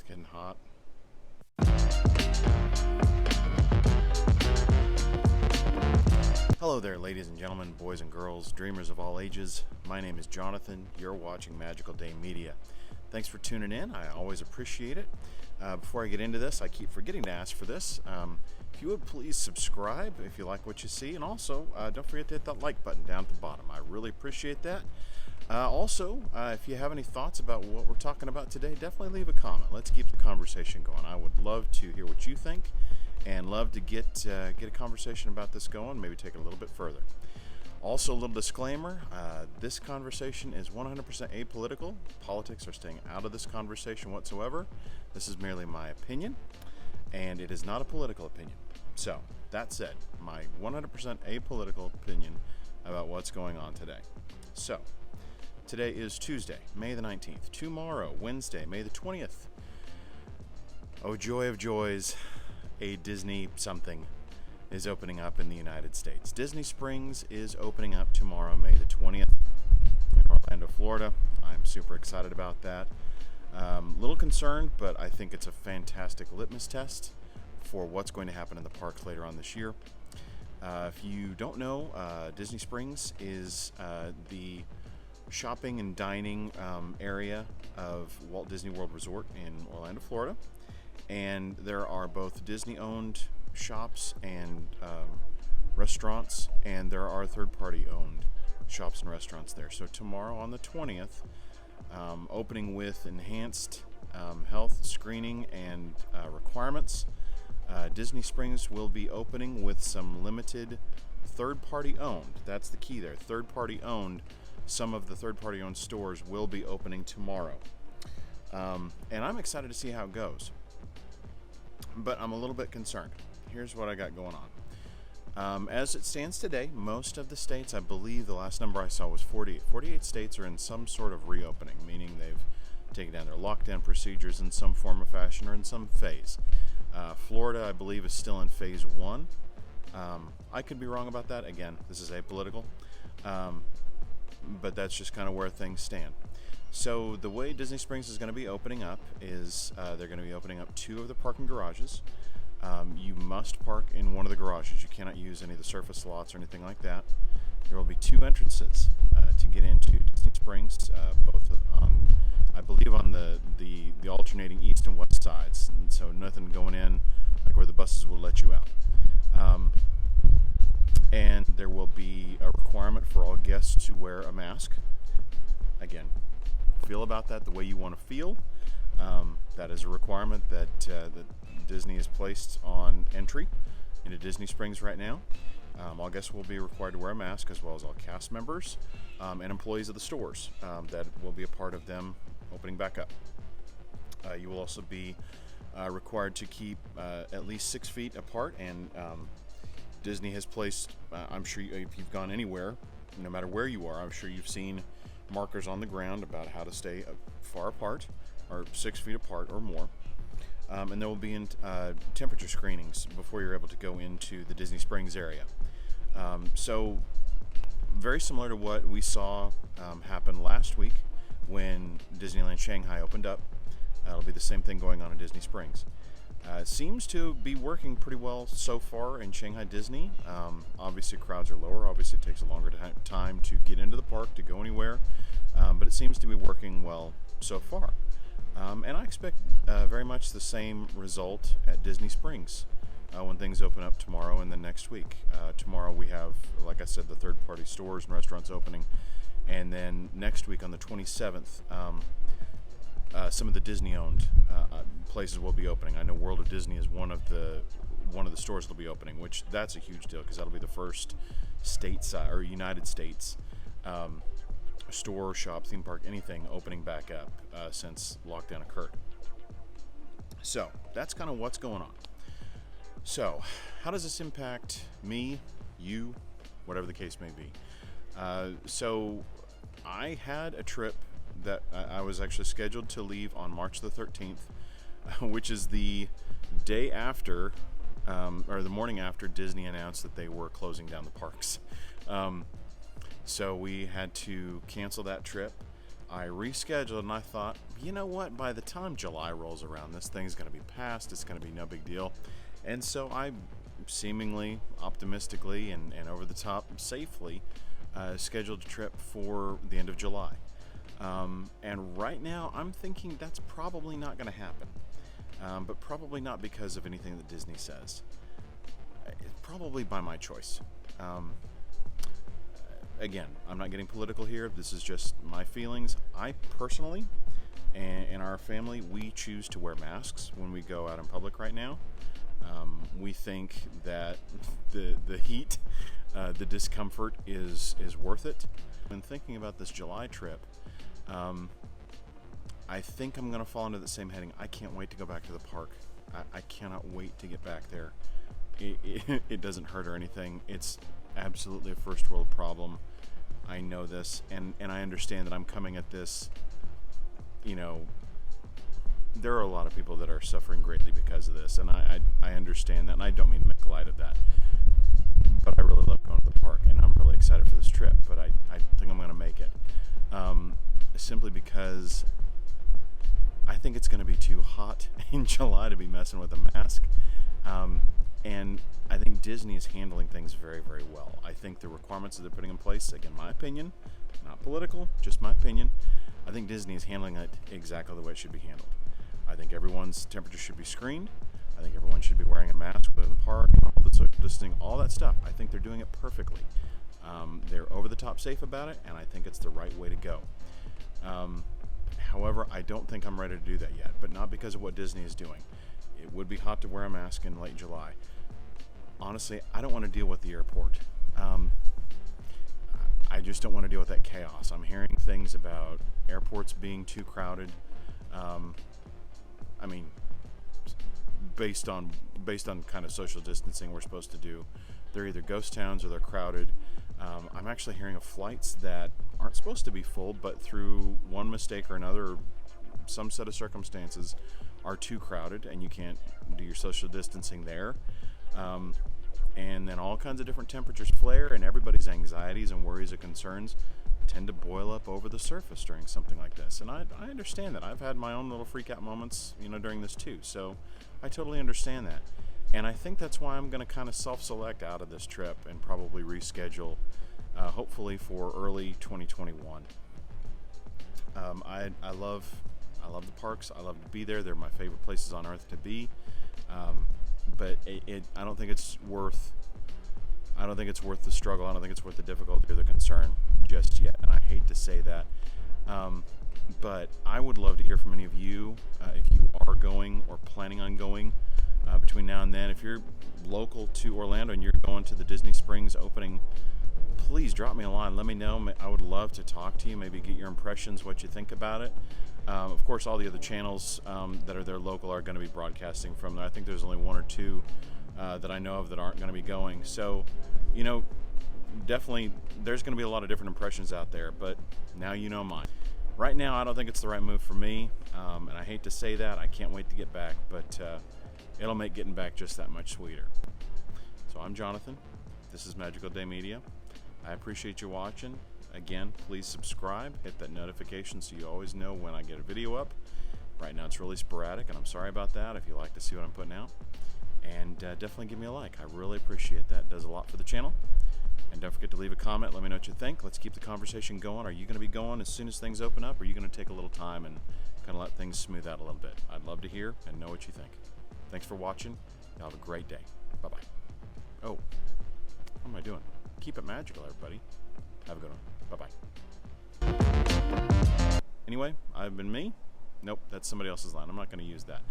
It's getting hot. Hello there, ladies and gentlemen, boys and girls, dreamers of all ages. My name is Jonathan. You're watching Magical Day Media. Thanks for tuning in. I always appreciate it. Before I get into this, I keep forgetting to ask for this. If you would please subscribe if you like what you see, and also don't forget to hit that like button down at the bottom. I really appreciate that. If you have any thoughts about what we're talking about today, definitely leave a comment. Let's keep the conversation going. I would love to hear what you think and love to get a conversation about this going, maybe take it a little bit further. Also, a little disclaimer, this conversation is 100% apolitical. Politics are staying out of this conversation whatsoever. This is merely my opinion, and it is not a political opinion. So, that said, my 100% apolitical opinion about what's going on today. So, today is Tuesday, May the 19th. Tomorrow, Wednesday, May the 20th. Oh, joy of joys, a Disney something is opening up in the United States. Disney Springs is opening up tomorrow, May the 20th, in Orlando, Florida. I'm super excited about that. Little concerned, but I think it's a fantastic litmus test for what's going to happen in the park later on this year. If you don't know, Disney Springs is the shopping and dining area of Walt Disney World Resort in Orlando, Florida. And there are both Disney-owned shops and restaurants, and there are third-party owned shops and restaurants there. So tomorrow on the 20th, opening with enhanced health screening and requirements, Disney Springs will be opening with some limited third-party owned. That's the key there. Third-party owned. Some of the third-party owned stores will be opening tomorrow. And I'm excited to see how it goes. But I'm a little bit concerned. Here's what I got going on. As it stands today, most of the states, I believe the last number I saw was 48. 48 states are in some sort of reopening, meaning they've taken down their lockdown procedures in some form or fashion or in some phase. Florida, I believe, is still in phase 1. I could be wrong about that. Again, this is apolitical. But that's just kind of where things stand. So the way Disney Springs is going to be opening up is they're going to be opening up 2 of the parking garages. You must park in one of the garages. You cannot use any of the surface lots or anything like that. There will be 2 entrances to get into Disney Springs, both on, I believe, on the alternating east and west sides. And so nothing going in like where the buses will let you out. And there will be a requirement for all guests to wear a mask. Again, feel about that the way you want to feel. That is a requirement that Disney has placed on entry into Disney Springs right now. All guests will be required to wear a mask, as well as all cast members and employees of the stores that will be a part of them opening back up. You will also be required to keep at least 6 feet apart, and Disney has placed, I'm sure if you've gone anywhere, no matter where you are, I'm sure you've seen markers on the ground about how to stay far apart, or 6 feet apart or more. And there will be temperature screenings before you're able to go into the Disney Springs area. So very similar to what we saw happen last week when Disneyland Shanghai opened up. It'll be the same thing going on in Disney Springs. It seems to be working pretty well so far in Shanghai Disney. Obviously, crowds are lower. Obviously, it takes a longer time to get into the park, to go anywhere. But it seems to be working well so far. And I expect very much the same result at Disney Springs when things open up tomorrow and then next week. Tomorrow we have, like I said, the third-party stores and restaurants opening. And then next week on the 27th, some of the Disney-owned places will be opening. I know World of Disney is one of the stores that'll be opening, which that's a huge deal because that'll be the first stateside or United States store, shop, theme park, anything opening back up since lockdown occurred. So that's kind of what's going on. So how does this impact me, you, whatever the case may be? So I had a trip that I was actually scheduled to leave on March the 13th, which is the day after, or the morning after Disney announced that they were closing down the parks. So we had to cancel that trip. I rescheduled, and I thought, you know what, by the time July rolls around, this thing's going to be past, it's going to be no big deal. And so I seemingly, optimistically, and over the top safely scheduled a trip for the end of July. And right now, I'm thinking that's probably not going to happen. But probably not because of anything that Disney says. Probably by my choice. Again, I'm not getting political here. This is just my feelings. I personally, and our family, we choose to wear masks when we go out in public right now. We think that the heat, the discomfort is worth it. When thinking about this July trip, I think I'm going to fall into the same heading. I can't wait to go back to the park. I cannot wait to get back there. It doesn't hurt or anything. It's absolutely a first world problem. I know this, and I understand that I'm coming at this, there are a lot of people that are suffering greatly because of this, and I understand that, and I don't mean to make light of that. But I really love going to the park, and I'm really excited for this trip, but I think I'm going to make it. Simply because I think it's going to be too hot in July to be messing with a mask. And I think Disney is handling things very, very well. I think the requirements that they're putting in place, again, my opinion, not political, just my opinion, I think Disney is handling it exactly the way it should be handled. I think everyone's temperature should be screened. I think everyone should be wearing a mask within the park, all the social distancing, all that stuff. I think they're doing it perfectly. They're over the top safe about it, and I think it's the right way to go. However, I don't think I'm ready to do that yet, but not because of what Disney is doing. It would be hot to wear a mask in late July. Honestly, I don't want to deal with the airport. I just don't want to deal with that chaos. I'm hearing things about airports being too crowded. Based on kind of social distancing we're supposed to do, they're either ghost towns or they're crowded. I'm actually hearing of flights that aren't supposed to be full, but through one mistake or another, some set of circumstances, are too crowded, and you can't do your social distancing there. And then all kinds of different temperatures flare, and everybody's anxieties and worries and concerns tend to boil up over the surface during something like this. And I understand that. I've had my own little freak out moments, during this too. So I totally understand that. And I think that's why I'm going to kind of self-select out of this trip and probably reschedule, hopefully for early 2021. I love the parks. I love to be there. They're my favorite places on earth to be. But I don't think it's worth the struggle. I don't think it's worth the difficulty or the concern just yet. And I hate to say that. But I would love to hear from any of you if you are going or planning on going between now and then. If you're local to Orlando and you're going to the Disney Springs opening, please drop me a line. Let me know. I would love to talk to you, maybe get your impressions, what you think about it. Of course, all the other channels that are there local are going to be broadcasting from there. I think there's only one or two that I know of that aren't going to be going. So, definitely there's going to be a lot of different impressions out there, but now you know mine. Right now, I don't think it's the right move for me, and I hate to say that. I can't wait to get back, but it'll make getting back just that much sweeter. So I'm Jonathan. This is Magical Day Media. I appreciate you watching. Again, please subscribe, hit that notification so you always know when I get a video up. Right now it's really sporadic, and I'm sorry about that if you like to see what I'm putting out. And definitely give me a like. I really appreciate that. It does a lot for the channel. And don't forget to leave a comment. Let me know what you think. Let's keep the conversation going. Are you going to be going as soon as things open up, or are you going to take a little time and kind of let things smooth out a little bit? I'd love to hear and know what you think. Thanks for watching. Y'all have a great day. Bye-bye. Oh, what am I doing? Keep it magical, everybody. Have a good one. Bye-bye. Anyway, I've been me. Nope, that's somebody else's line. I'm not going to use that.